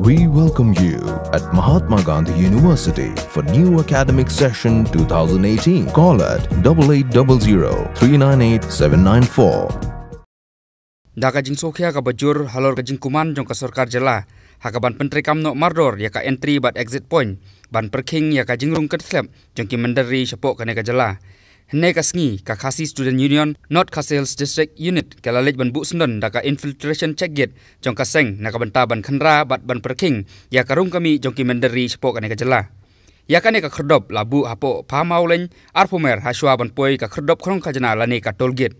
We welcome you at Mahatma Gandhi University for new academic session 2018. Call at 8800-398-794. Daka jing sokhya ka bajur halor ka jing kuman jong ka sarkar jela hakaban pentri kamno mardor ya ka entry but exit point ban perking ya ka jing rung ketlep jong ki mendari shapok ka ne ka jela hne ka sngi ka khasi student union not ka sales district unit ka lalej ban bu sndon daka infiltration check gate jong ka seng na ka banta ban khanra bat ban perking ya ka rung kami jong ki mendari shapok ka ne ka jela ya ka ne ka khyrdop labu hapo phamaulen arpomer haswa ban poi ka khyrdop khrong ka jana lane ka toll gate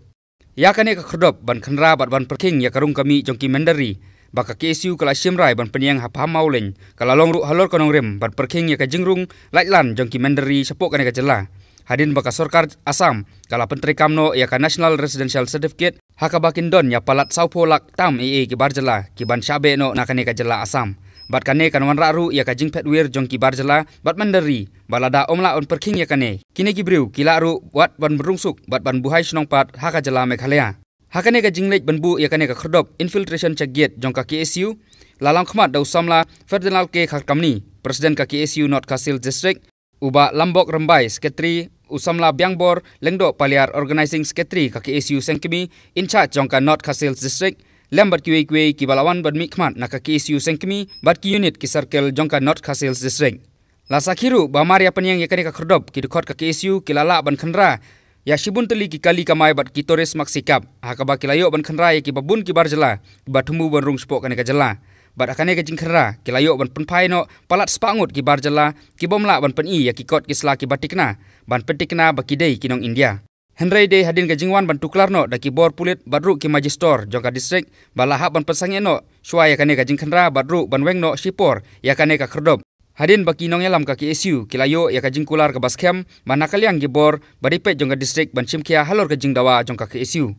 ya kane ka khyrdop ban khanra bat ban perking ya karung kami jongki mendari baka KSU kala simrai ban peniang hap hamaulen kala longru halor konong rem ban perking ya ka jingrung laitlan jongki mendari sapok kane ka jela hadin baka sarkar Assam kala pentri kamno ya ka national residential certificate hakabakin don ya palat saupo lak tam ki barjela ki ban shabe no nakane ka jela Assam bat kane kan wan raru ya ka jing petwir jongki barjela bat mendari balada omla on perking ya kane kine ki briu kilaru wat ban berungsuk bat ban buhai snong pat haka jela Meghalaya hakane ka jinglej ban bu ya kane ka khyrdop infiltration check gate jongka KSU lalang khmat dau samla federal ke kharkamni presiden ka KSU not kasil district uba lambok rembai secretary usamla biangbor lengdo paliar organizing secretary ka KSU sengkemi in charge jongka not kasil district lembat kiwe ki balawan ban mikmat na ka KSU sengkemi bat ki unit ki circle jongka not kasil district la sakhiru ba maria panyang yakane ka khyrdop ki dekhot ka KSU kilala ban khanra ya shibun teli ki kali kamai bat ki tores maksikap hakaba kilayo ban khanra ya ki babun ki barjela bathumu ban rung spok kane ka jela bat akane ka jingkhra kilayo ban pynphai no palat spah ngut ki barjela ki bomla ban pen-i ya ki kot ki sla ki batikna ban petikna baki dei kinong India Henry de hadin ka jingwan ban tuklarno daki bor pulit badru ki majistor jongka district balahap ban pesangeno shwa ya kane ka jingkhanra badru ban wengno shipor ya kane ka khyrdop hadin baki nong elam ka KSU kilayo ya ka jingkular ka baskem manakaliang gibor badipet jongka district ban chimkhia halor ka jingdawa jongka KSU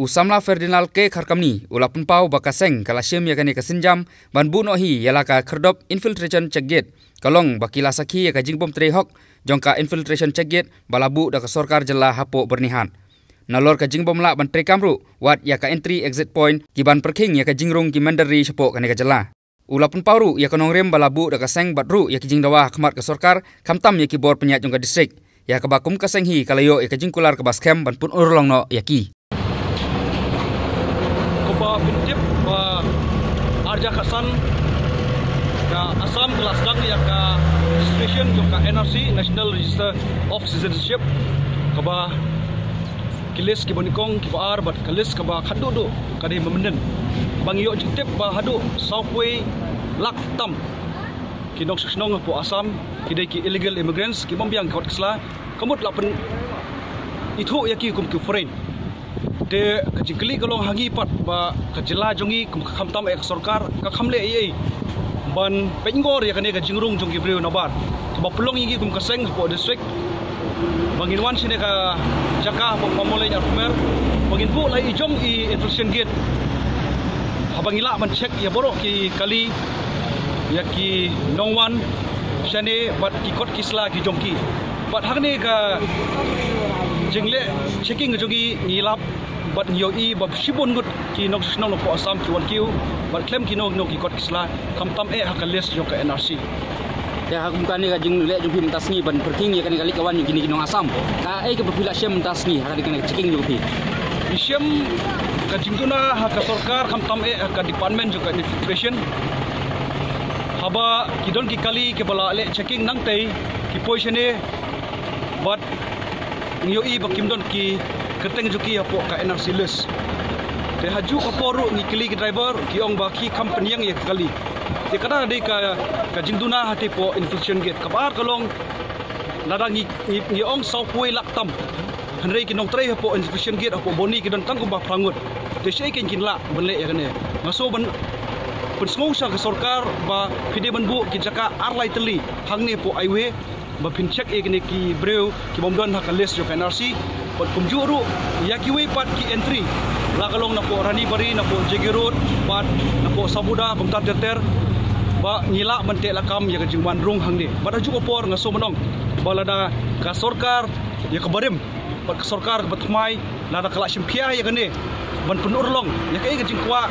usamla ferdinal ke kharkamni ulapun pau bakaseng kalasim ya kane ka sinjam ban buno hi yala ka khyrdop infiltration check gate kalong bakila sakhi ya ka jingbom trehok jongka infiltration check gate balabu da ka sarkar jela hapo bernihan nalor ka jingbom la ban trekamru wat ya ka entry exit point ki ban perking ya ka jingrung ki mendari sapo kane ka jela ulapun pauru ya kanong rem balabu da ka seng batru ya ki jingdawa khmat ka sarkar kamtam ya ki bor penyat jongka district ya ka bakum ka seng hi kalayo ya ka jingkular ka baskem ban pun urlong no ya ki ba pintip ba arja kasan ka Assam kelas dang ya ka registration jongka NRC National Register of Citizenship ka ba kilis ki bonikong ki bar bat kilis ka ba khadu do kadi memenden bang yo jitip ba hadu southway lak tam ki nok snong po Assam kidai ki illegal immigrants ki bombiang kot kisla kamut la pen itu ya ki kum ki foreign de kajingkli kalong hangi pat ba kajela jongi khamtam ek sarkar ka khamle ei ban pengor ya kane ka jingrung jongki breu nabar ba pulong igi kum kaseng po district bangin wan sine ka jaka po pamole ya rumer bangin bu lai jong I infiltration gate habangila man check ya borok ki kali ya ki nongwan shane bat ki kot kisla ki jongki bat hakne ka jingle checking jogi ngilap bat nyoi bab shibun gut ki nok snong po Assam ki wan kiu bat klem ki nok ki kot kisla kamtam hakalis jongka NRC ya hakum kane ka jing le jumpi mentasni ban perking ya kane kali kawan gini kinong Assam ka ke berpila syem mentasni haka dikane checking jumpi isyem ka jingtuna haka sarkar kamtam haka department jongka infiltration haba kidon ki kali ke bala le checking nang tei ki poisone bat nyoi bakimdon ki kerteng joki apo ka NRC list te haju aporu ni kili ki driver ki ong baki company yang ye kali te kada de ka jingduna hati po infiltration gate kabar kalong ladang ni ong southway laktam hanrei ki nong trei apo infiltration gate apo boni ki don tangku ba prangut te sei kin la benle ya kane ngaso ban pensngong sa sarkar ba pide banbu ki jaka arlai teli hangni po highway ba pincheck kene ki breu ki bomdon hakalis jo NRC pat kumjuru ya ki we pat ki entry la kalong na po Rani Bari na po Jegi Road pat na po Sabuda kumtar terter ba ngila mante lakam ya ka jingwan rung hangni bada ju por ngaso manong balada ka sarkar ya ka barim pat ka sarkar batmai lada kala simpia ya kane ban penurlong ya kai ka jingkwa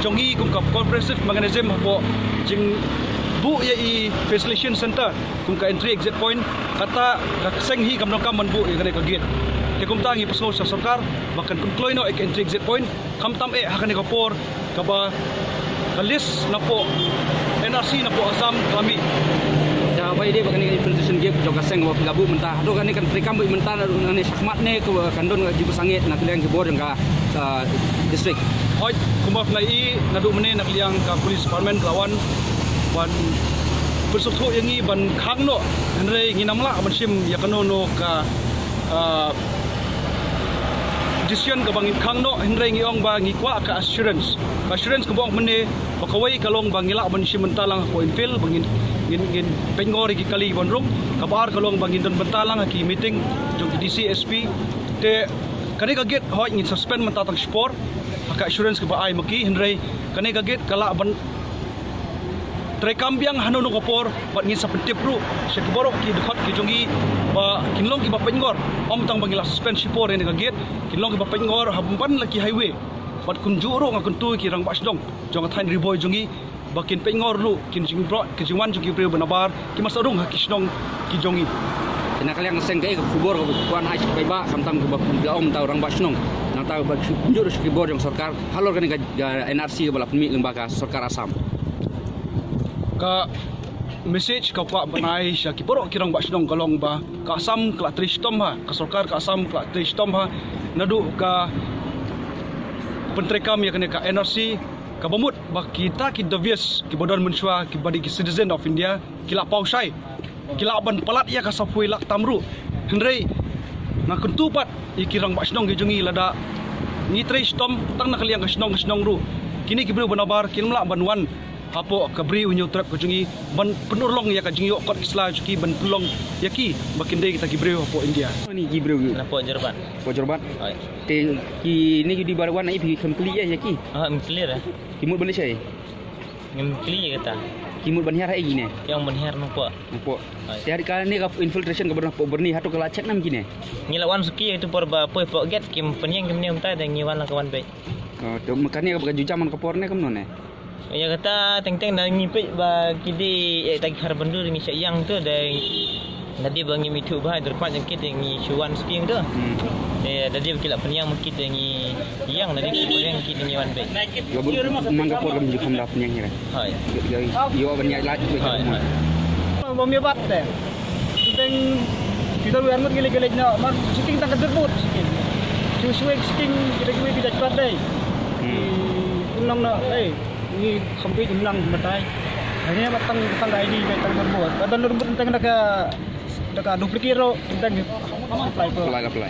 jongi kum ka comprehensive mechanism hapo jing bu ye I facilitation center kum ka entry exit point kata ka seng hi kam kam man bu ye kane ka gate ke kum tangi pasno sa sarkar bakan kum kloino ek entry exit point kam tam hakane ka por ka ba ka list na po NRC na po Assam kami ya bai dia bakan infiltration gap joka seng wa gabu mentah do kan kan trikam bu mentah ne sakmat ne ke kandon jibu sangit nak liang ke bor ka district hoi kumaf lai nadu mene nak liang ka police department lawan ban bersukuk yang ni ban khang no henry nginamla mansim yakano no ka decision ka bangin khang no henry ngiong ba ngikwa ka assurance ke bong mene bakawai kalong bangila mansim mentalang ko infil bangin ngin pengor ki kali bonrum kabar kalong bangin don bentalang ki meeting jong DC SP te kani ka get hoi ngin suspend mentatang sport ka assurance ke ba ai maki henry kani ka get kala ban Trekam biang hanu no kopor bat ngin sa pentip ru sekborok ki dekat ki jongi ba kinlong ki ba pengor om tang bangila suspend sipor ni ka get kinlong ki ba pengor hampan laki highway bat kunjuro ngakun tu ki rang basdong jong thain riboy jongi bakin pengor lu kin jing bro ki jingwan jongi pre benabar ki masarung hakisnong ki jongi kena kalian seng ke kubur ko kuan ai bai ba kam tam ko ba om tau rang basnong nang tau ba kunjuro ki bor jong sarkar halor kan ga NRC bala pemi lembaga sarkar Assam ka message ka pa banai sya ki borok kirang basdong kalong ba ka Assam kla tristom ha ka sarkar ka Assam kla tristom ha nadu ka pentrekam ya kene ka NRC ka bamut ba kita ki obvious ki bodon mensua ki badi ki citizen of India kila pausai kila ban palat ya ka sapui lak tamru henry na kentupat ikirang basdong ki jungi lada ni tristom tang na kaliang ka snong ru kini ki bru banabar kinmla banwan hapo kabri unyo trap ko jungi ban penurlong ya ka jungi kot kisla juki ban pelong yaki bakinde kita gibreu hapo India ni gibreu Napo Jerban. Jerban Oi. te ki ni di barwan ai pi kempli ya yaki Clear. kimut bani sai Ngem clear kata. kimut bani hari gini Yang menher nampo. nampo te hari kali ni ka infiltration ka berni hatu kala cek nam gini Ngilawan suki itu por ba poi get kim penyeng kim nium ta dan ngiwan la kawan baik. to makanya ka jujaman ka porne kam none Ya kata teng-teng dah ngipit ba kidi tagi harbandu ngi syang tu dan nadi bangi mitu bah derpat jengkit ngi chuan sping tu. Dadi kila penyang mungkin ngi yang nadi yang kid ngi wan baik. mangga por kam jukam da penyang ni Hai. yo bani la Hai. Bomnya bat deh. Tentang kita luar mut gile-gile na mar siking tak terbut siking. Cusuek siking kita cepat deh. Unang na ni sampai jumlang matai. Hanya batang gai di batang terbut. Batang terbut tentang dekat duplikir tentang apply. apply